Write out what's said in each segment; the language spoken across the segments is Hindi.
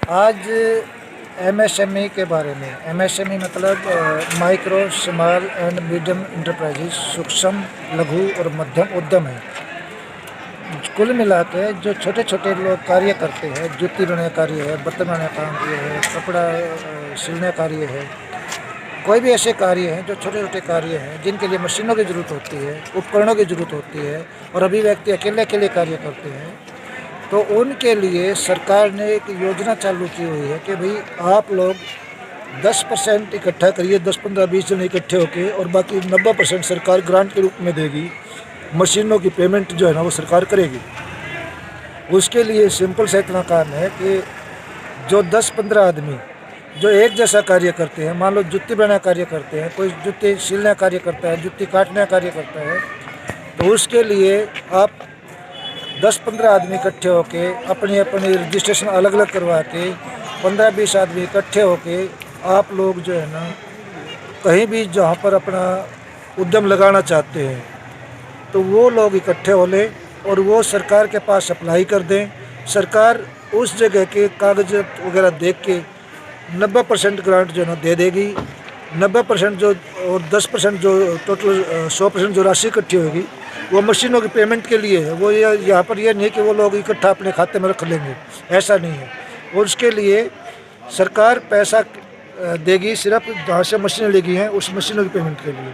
आज एमएसएमई के बारे में। एमएसएमई मतलब micro small and medium enterprises, सूक्ष्म लघु और मध्यम उद्यम है। कुल मिला के जो छोटे छोटे लोग कार्य करते हैं, जूती बनाने कार्य है, बर्तन बनाने का कार्य है, कपड़ा सिलने कार्य है, कोई भी ऐसे कार्य हैं जो छोटे छोटे कार्य हैं जिनके लिए मशीनों की ज़रूरत होती है, उपकरणों की ज़रूरत होती है और अभी व्यक्ति अकेले अकेले कार्य करते हैं, तो उनके लिए सरकार ने एक योजना चालू की हुई है कि भाई आप लोग 10% इकट्ठा करिए, 10-15-20 जन इकट्ठे होके, और बाकी 90% सरकार ग्रांट के रूप में देगी। मशीनों की पेमेंट जो है ना वो सरकार करेगी। उसके लिए सिंपल सा इतना काम है कि जो 10-15 आदमी जो एक जैसा कार्य करते हैं, मान लो जुत्ती बनाना कार्य करते हैं, कोई जुत्ती सिलने कार्य करता है, जुत्ती काटने कार्य करता है, तो उसके लिए आप 10-15 आदमी इकट्ठे होके अपनी अपनी रजिस्ट्रेशन अलग अलग करवा के 15-20 आदमी इकट्ठे होके आप लोग जो है ना कहीं भी जहाँ पर अपना उद्यम लगाना चाहते हैं तो वो लोग इकट्ठे हो लें और वो सरकार के पास अप्लाई कर दें। सरकार उस जगह के कागज वगैरह देख के 90% ग्रांट जो है ना दे देगी। 90% जो और 10% जो टोटल 100% जो राशि इकट्ठी होगी वो मशीनों की पेमेंट के लिए है। वो यहाँ पर ये नहीं कि वो लोग इकट्ठा अपने खाते में रख लेंगे, ऐसा नहीं है। और उसके लिए सरकार पैसा देगी सिर्फ जहाँ से मशीनें लगी हैं उस मशीनों की पेमेंट के लिए।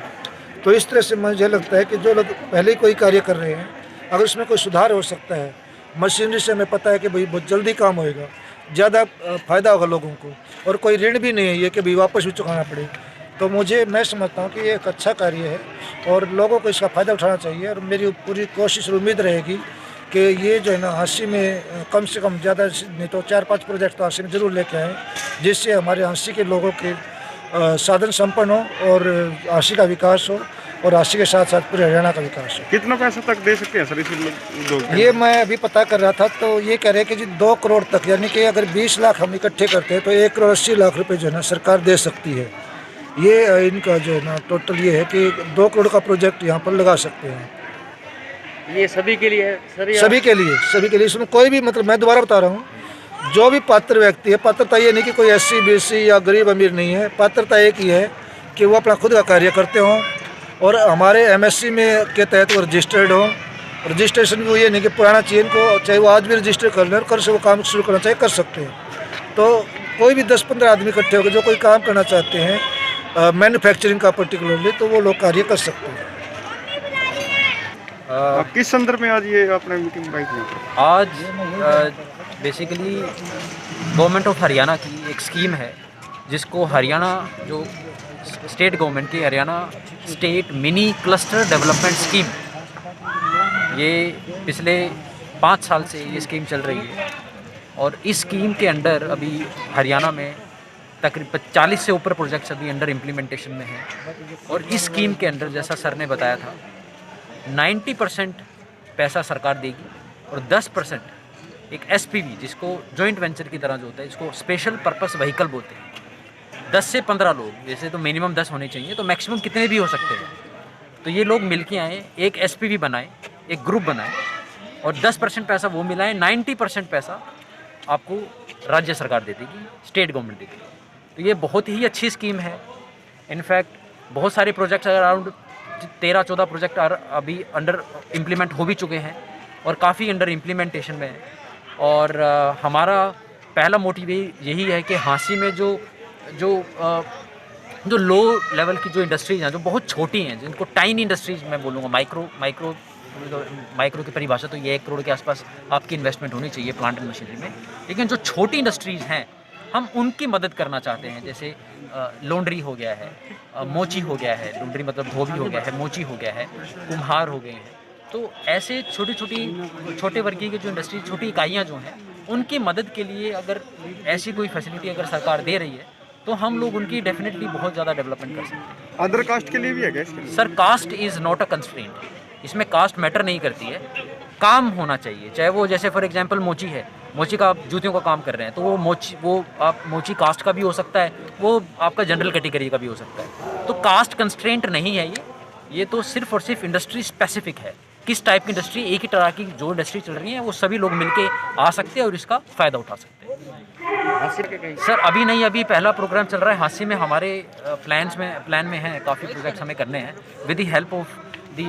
तो इस तरह से मुझे लगता है कि जो लोग पहले ही कोई कार्य कर रहे हैं, अगर उसमें कोई सुधार हो सकता है, मशीनरी से हमें पता है कि भाई बहुत जल्दी काम होएगा, ज़्यादा फ़ायदा होगा लोगों को, और कोई ऋण भी नहीं है ये कि भाई वापस भी चुकाना पड़े। तो मैं समझता हूँ कि ये एक अच्छा कार्य है और लोगों को इसका फ़ायदा उठाना चाहिए। और मेरी पूरी कोशिश और उम्मीद रहेगी कि ये जो है ना हांसी में कम से कम ज़्यादा नहीं तो 4-5 प्रोजेक्ट तो हांसी में ज़रूर लेके आएँ, जिससे हमारे हांसी के लोगों के साधन संपन्न हो और हांसी का विकास हो और हांसी के साथ साथ पूरे हरियाणा का विकास हो। कितना पैसा तक दे सकते हैं सर इस उद्योग में? ये मैं अभी पता कर रहा था तो ये कह रहे हैं कि जी 2 करोड़ तक, यानी कि अगर 20 लाख हम इकट्ठे करते हैं तो 1 करोड़ 80 लाख रुपए जो है ना सरकार दे सकती है। ये इनका जो है ना टोटल ये है कि 2 करोड़ का प्रोजेक्ट यहाँ पर लगा सकते हैं। ये सभी के लिए है सर? सभी के लिए इसमें कोई भी, मतलब मैं दोबारा बता रहा हूँ, जो भी पात्र व्यक्ति है, पात्रता ये नहीं कि कोई SC BC या गरीब अमीर नहीं है, पात्रता एक ही है कि वो अपना खुद का कार्य करते हों और हमारे MSC में के तहत वो रजिस्टर्ड हों। रजिस्ट्रेशन भी वो ये नहीं कि पुराना चाहिए इनको, चाहे वो आज भी रजिस्टर कर लें और कल से वो काम शुरू करना चाहिए कर सकते हैं। तो कोई भी 10-15 आदमी इकट्ठे होकर जो कोई काम करना चाहते हैं मैन्युफैक्चरिंग का पर्टिकुलरली, तो वो लोग कार्य कर सकते हैं। किस संदर्भ में आज ये आपने मीटिंग बुलाई थी? आज बेसिकली गवर्नमेंट ऑफ हरियाणा की एक स्कीम है जिसको हरियाणा जो स्टेट गवर्नमेंट की Haryana state mini cluster development scheme, ये पिछले 5 साल से ये स्कीम चल रही है और इस स्कीम के अंडर अभी हरियाणा में तकरीबन 40 से ऊपर प्रोजेक्ट्स अभी अंडर इम्प्लीमेंटेशन में हैं। और इस स्कीम के अंडर जैसा सर ने बताया था 90% पैसा सरकार देगी और 10% एक SPV जिसको जॉइंट वेंचर की तरह जो होता है, इसको स्पेशल पर्पस व्हीकल बोलते हैं, 10 से 15 लोग, जैसे तो मिनिमम 10 होने चाहिए, तो मैक्सिमम कितने भी हो सकते हैं। तो ये लोग मिलके आए, एक SPV बनाए, एक ग्रुप बनाए और 10% पैसा वो मिलाएं, 90% पैसा आपको राज्य सरकार दे देगी, स्टेट गवर्नमेंट देगी। तो ये बहुत ही अच्छी स्कीम है। इनफैक्ट बहुत सारे प्रोजेक्ट्स अराउंड 13-14 प्रोजेक्ट अभी अंडर इम्प्लीमेंट हो भी चुके हैं और काफ़ी अंडर इम्प्लीमेंटेशन में है। और हमारा पहला मोटिव यही है कि हांसी में जो लो लेवल की जो इंडस्ट्रीज़ हैं, जो बहुत छोटी हैं, जिनको टाइनी इंडस्ट्रीज मैं बोलूँगा, माइक्रो की परिभाषा तो ये 1 करोड़ के आसपास आपकी इन्वेस्टमेंट होनी चाहिए प्लांट एंड मशीनरी में। लेकिन जो छोटी इंडस्ट्रीज़ हैं हम उनकी मदद करना चाहते हैं। जैसे लॉन्ड्री हो गया है, मोची हो गया है, लॉन्ड्री मतलब धोबी हो गया है, मोची हो गया है, कुम्हार हो गए हैं। तो ऐसे छोटे वर्गीय की जो इंडस्ट्री, छोटी इकाइयाँ जो हैं, उनकी मदद के लिए अगर ऐसी कोई फैसिलिटी अगर सरकार दे रही है तो हम लोग उनकी डेफिनेटली बहुत ज़्यादा डेवलपमेंट कर सकते हैं। अदर कास्ट के लिए भी है क्या इसके लिए? Sir cost is not a constraint, इसमें कास्ट मैटर नहीं करती है, काम होना चाहिए। चाहे वो जैसे फॉर एग्जांपल मोची है, मोची का आप जूतियों का काम कर रहे हैं तो वो आप मोची कास्ट का भी हो सकता है, वो आपका जनरल कैटेगरी का भी हो सकता है। तो कास्ट कंस्ट्रेंट नहीं है ये तो सिर्फ और सिर्फ इंडस्ट्री स्पेसिफिक है किस टाइप की इंडस्ट्री, एक ही तरह की जो इंडस्ट्री चल रही है वो सभी लोग मिलके आ सकते हैं और इसका फ़ायदा उठा सकते हैं। सर अभी नहीं, अभी पहला प्रोग्राम चल रहा है हांसी में। हमारे प्लान में है, काफ़ी प्रोजेक्ट्स हमें करने हैं। With the help of the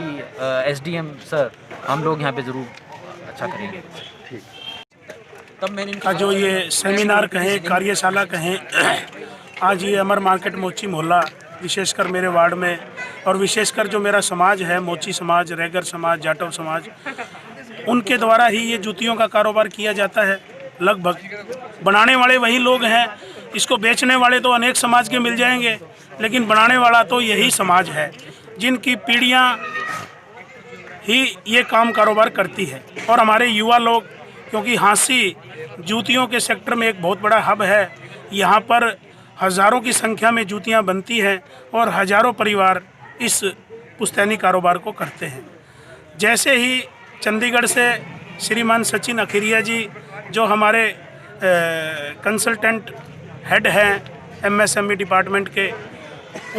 SDM sir हम लोग यहाँ पे ज़रूर अच्छा करेंगे। तब मैंने का जो ये सेमिनार कहें, कार्यशाला कहें, आज ये अमर मार्केट मोची मोहल्ला, विशेषकर मेरे वार्ड में और विशेषकर जो मेरा समाज है, मोची समाज, रैगर समाज, जाटव समाज, उनके द्वारा ही ये जूतियों का कारोबार किया जाता है। लगभग बनाने वाले वही लोग हैं, इसको बेचने वाले तो अनेक समाज के मिल जाएंगे, लेकिन बनाने वाला तो यही समाज है जिनकी पीढ़ियाँ ही ये काम कारोबार करती है। और हमारे युवा लोग, क्योंकि हांसी जूतियों के सेक्टर में एक बहुत बड़ा हब है, यहाँ पर हज़ारों की संख्या में जूतियाँ बनती हैं और हज़ारों परिवार इस पुश्तैनी कारोबार को करते हैं। जैसे ही चंडीगढ़ से श्रीमान सचिन अखिरिया जी, जो हमारे कंसल्टेंट हेड हैं MSME डिपार्टमेंट के,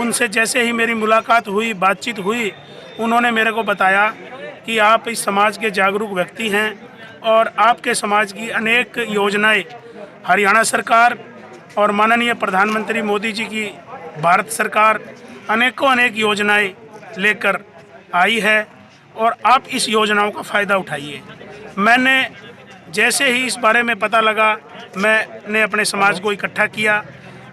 उनसे जैसे ही मेरी मुलाकात हुई, बातचीत हुई, उन्होंने मेरे को बताया कि आप इस समाज के जागरूक व्यक्ति हैं और आपके समाज की अनेक योजनाएं हरियाणा सरकार और माननीय प्रधानमंत्री मोदी जी की भारत सरकार अनेक योजनाएं लेकर आई है और आप इस योजनाओं का फ़ायदा उठाइए। मैंने जैसे ही इस बारे में पता लगा, मैंने अपने समाज को इकट्ठा किया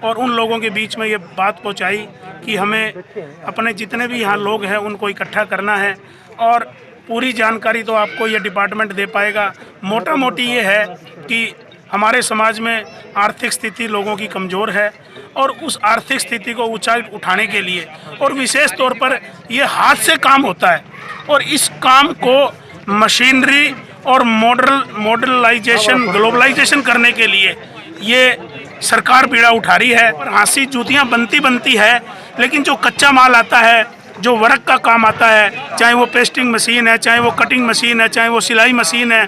और उन लोगों के बीच में ये बात पहुंचाई कि हमें अपने जितने भी यहाँ लोग हैं उनको इकट्ठा करना है और पूरी जानकारी तो आपको ये डिपार्टमेंट दे पाएगा। मोटा मोटी ये है कि हमारे समाज में आर्थिक स्थिति लोगों की कमज़ोर है और उस आर्थिक स्थिति को ऊंचाई उठाने के लिए, और विशेष तौर पर ये हाथ से काम होता है और इस काम को मशीनरी और मॉडर्नाइजेशन, ग्लोबलाइजेशन करने के लिए ये सरकार बीड़ा उठा रही है। और हांसी जूतियाँ बनती है, लेकिन जो कच्चा माल आता है, जो वर्क का काम आता है, चाहे वो पेस्टिंग मशीन है, चाहे वो कटिंग मशीन है, चाहे वो सिलाई मशीन है,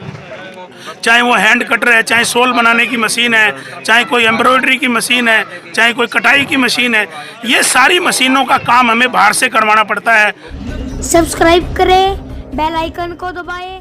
चाहे वो हैंड कटर है, चाहे सोल बनाने की मशीन है, चाहे कोई एम्ब्रॉयडरी की मशीन है, चाहे कोई कटाई की मशीन है, ये सारी मशीनों का काम हमें बाहर से करवाना पड़ता है। सब्सक्राइब करें, बेल आइकन को दबाएं